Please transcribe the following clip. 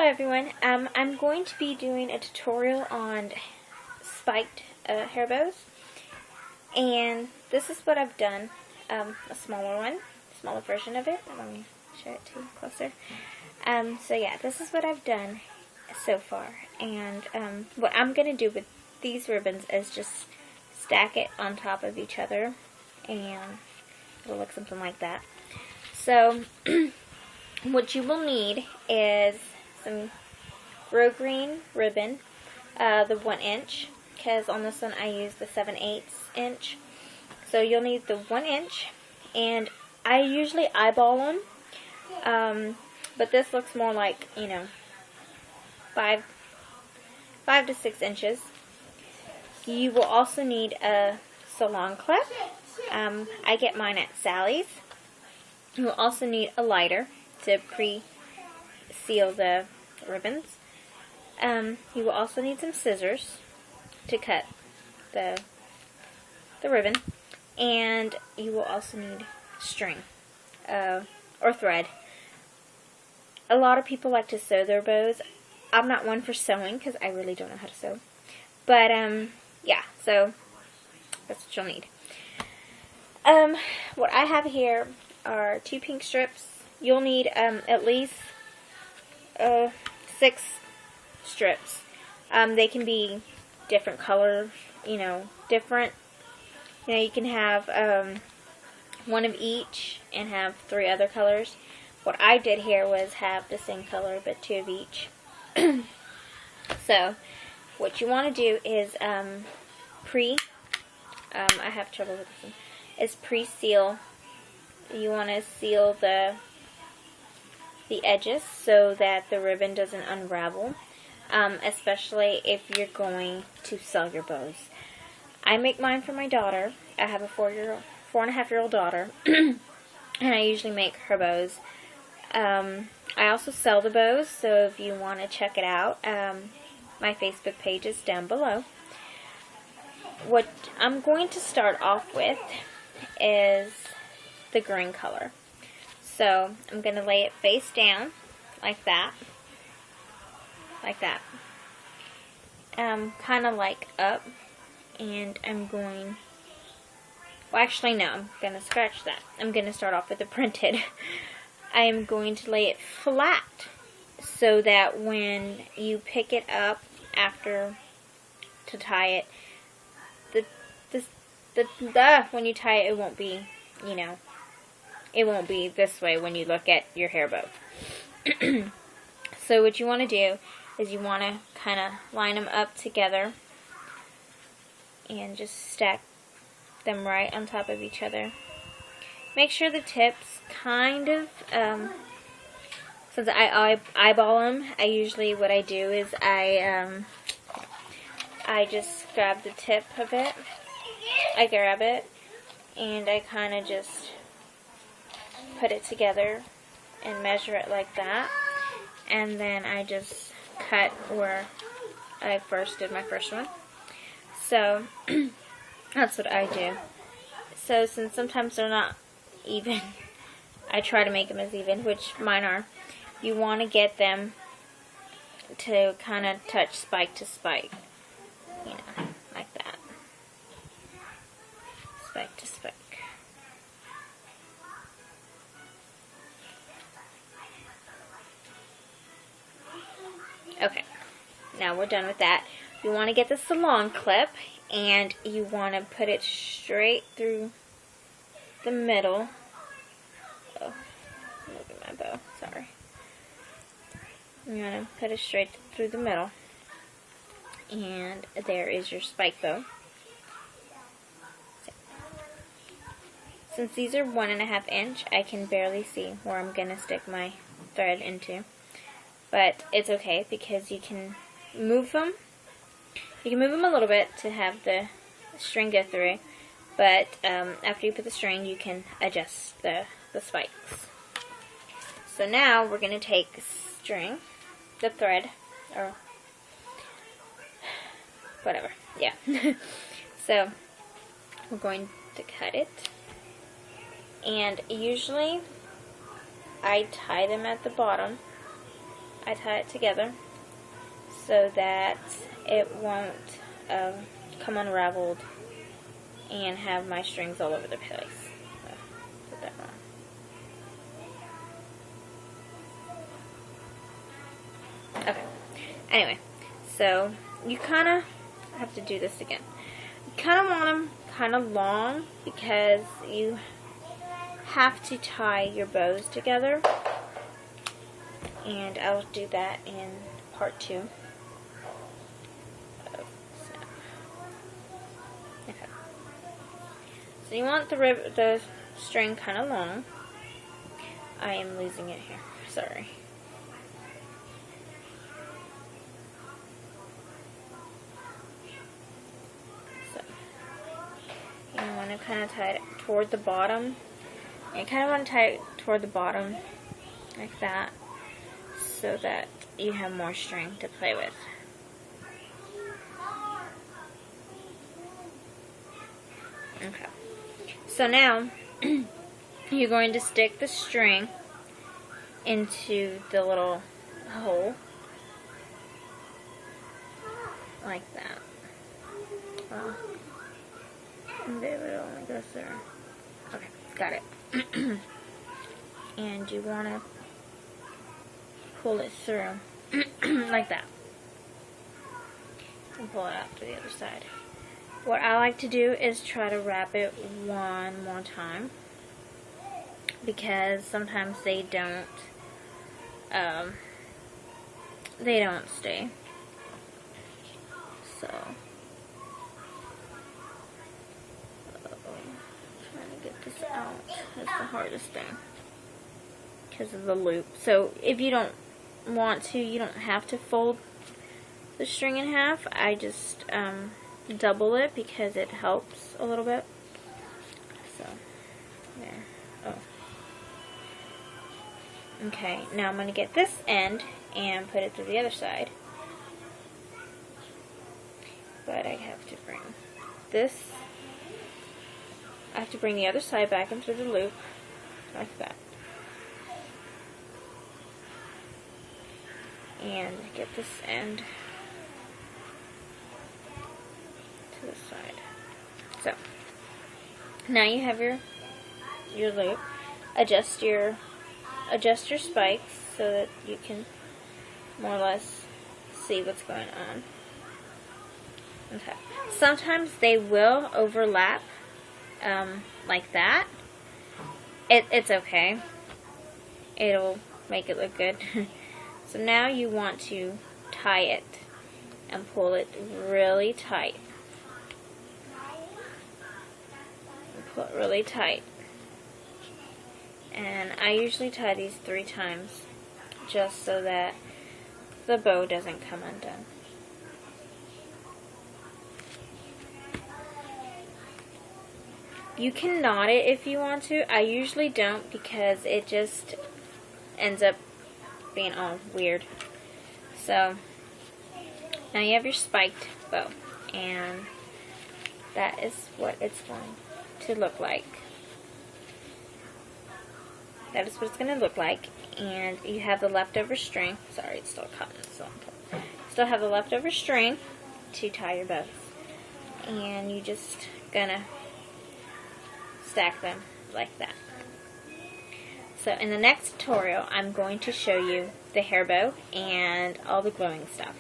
Hello everyone, I'm going to be doing a tutorial on spiked hair bows, and this is what I've done, a smaller version of it. Let me show it to you closer. So yeah, this is what I've done so far, and what I'm going to do with these ribbons is just stack it on top of each other, and it'll look something like that. So what you will need is some grosgrain ribbon, the 1 inch, because on this one I use the 7/8 inch. So you'll need the 1 inch, and I usually eyeball them, but this looks more like, you know, 5 to 6 inches. You will also need a salon clip. I get mine at Sally's. You will also need a lighter to pre-seal the ribbons. You will also need some scissors to cut the ribbon, and you will also need string or thread. A lot of people like to sew their bows. I'm not one for sewing because I really don't know how to sew, but yeah, so that's what you'll need. What I have here are 2 pink strips. You'll need at least 6 strips. They can be different colors, different. You can have 1 of each and have 3 other colors. What I did here was have the same color but 2 of each. So what you want to do is I have trouble with this one, is pre-seal. You want to seal the edges so that the ribbon doesn't unravel, especially if you're going to sell your bows. I make mine for my daughter. I have a 4.5-year-old daughter, and I usually make her bows. I also sell the bows, so if you want to check it out, my Facebook page is down below. What I'm going to start off with is the green color. So I'm going to lay it face down like that, kind of like up, and I'm going, well actually no, I'm going to scratch that. I'm going to start off with the printed. I am going to lay it flat so that when you pick it up after to tie it, when you tie it, it won't be, it won't be this way when you look at your hair bow. So what you want to do is you want to kind of line them up together and just stack them right on top of each other. Make sure the tips kind of, since I eyeball them, what I do is I just grab the tip of it. I grab it and I kind of just put it together and measure it like that, and then I just cut where I first did my first one. So that's what I do. So since sometimes they're not even, I try to make them as even, which mine are. You want to get them to kind of touch spike to spike, like that, spike to spike. Okay, now we're done with that. You want to get the salon clip, and you want to put it straight through the middle. Oh, look at my bow, sorry. You want to put it straight through the middle, and there is your spike bow. Since these are 1.5 inch, I can barely see where I'm going to stick my thread into. But it's okay because you can move them. You can move them a little bit to have the string go through. But after you put the string, you can adjust the spikes. So now we're going to take string, the thread, or whatever. Yeah. So we're going to cut it. And usually I tie them at the bottom. I tie it together so that it won't come unraveled and have my strings all over the place. Put that wrong. Okay. Anyway, so you kind of have to do this again. You kind of want them kind of long because you have to tie your bows together, and I'll do that in part 2. Okay. So you want the string kind of long. I am losing it here. Sorry. So you want to kind of tie it toward the bottom. You kind of want to tie it toward the bottom like that so that you have more string to play with. Okay. So now you're going to stick the string into the little hole like that. Well, maybe it only goes there. Okay, got it. And you want to pull it through like that and pull it out to the other side. What I like to do is try to wrap it one more time because sometimes they don't stay. So trying to get this out is the hardest thing because of the loop. So if you don't want to, you don't have to fold the string in half. I just double it because it helps a little bit. So there. Oh. Okay, now I'm going to get this end and put it through the other side. But I have to bring the other side back into the loop like that. And get this end to the side. So now you have your loop. Adjust your spikes so that you can more or less see what's going on. Okay. Sometimes they will overlap like that. It's okay. It'll make it look good. So now you want to tie it and pull it really tight. Pull it really tight. And I usually tie these 3 times just so that the bow doesn't come undone. You can knot it if you want to. I usually don't because it just ends up being all weird. So now you have your spiked bow, and that is what it's going to look like. That is what it's going to look like. And you have the leftover string. Sorry, it's still cotton. So still have the leftover string to tie your bows. And you just gonna stack them like that. So in the next tutorial, I'm going to show you the hair bow and all the gluing stuff.